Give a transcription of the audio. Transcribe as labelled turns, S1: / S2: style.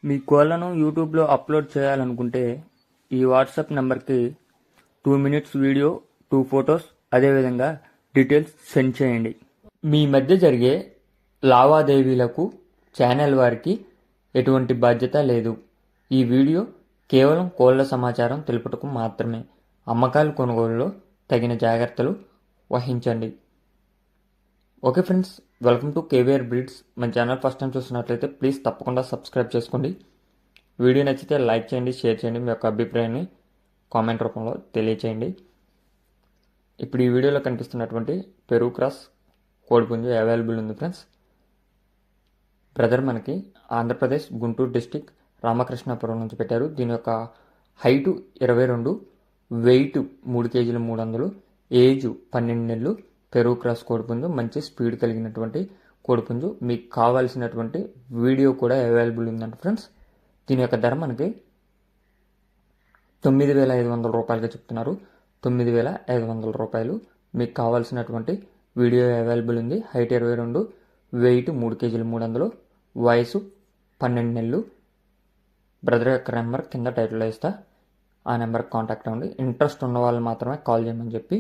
S1: మీ కోళ్లను యూట్యూబ్లో అప్లోడ్ చేయాలనుకుంటే ఈ వాట్సాప్ నెంబర్కి 2 మినిట్స్ వీడియో, 2 ఫొటోస్, అదేవిధంగా డీటెయిల్స్ సెండ్ చేయండి. మీ మధ్య జరిగే లావాదేవీలకు ఛానల్ వారికి ఎటువంటి బాధ్యత లేదు. ఈ వీడియో కేవలం కోళ్ల సమాచారం తెలుపుటకు మాత్రమే. అమ్మకాలు కొనుగోలులో తగిన జాగ్రత్తలు వహించండి. Okay friends, welcome to KVR breeds. మన ఛానల్ ఫస్ట్ టైం చూస్తున్నట్లయితే ప్లీజ్ తప్పకుండా సబ్స్క్రైబ్ చేసుకోండి. వీడియో నచ్చితే లైక్ చేయండి, షేర్ చేయండి. మీ యొక్క అభిప్రాయాన్ని కామెంట్ రూపంలో తెలియచేయండి. ఇప్పుడు ఈ వీడియోలో కనిపిస్తున్నటువంటి పెరుగు క్రాస్ కోడిపుంజు అవైలబుల్ ఉంది ఫ్రెండ్స్. బ్రదర్ మనకి ఆంధ్రప్రదేశ్ గుంటూరు డిస్టిక్ రామకృష్ణాపురం నుంచి పెట్టారు. దీని యొక్క హైటు 22, వెయిట్ 3 కేజీలు 300, ఏజ్ 12 నెలలు. పెరుగు క్రాస్ కోడిపుంజు, మంచి స్పీడ్ కలిగినటువంటి కోడిపుంజు. మీకు కావాల్సినటువంటి వీడియో కూడా అవైలబుల్ ఉందంట ఫ్రెండ్స్. దీని యొక్క ధర మనకి 9,500 రూపాయలుగా చెప్తున్నారు. 9,500 రూపాయలు. మీకు కావాల్సినటువంటి వీడియో అవైలబుల్ ఉంది. హైట్ 22, వెయిట్ 3 కేజీలు 300, వయసు 12 నెలలు. బ్రదర్ యొక్క నెంబర్ కింద టైటిల్లో ఇస్తా, ఆ నెంబర్కి కాంటాక్ట్ అవ్వండి. ఇంట్రెస్ట్ ఉన్న వాళ్ళు మాత్రమే కాల్ చేయమని చెప్పి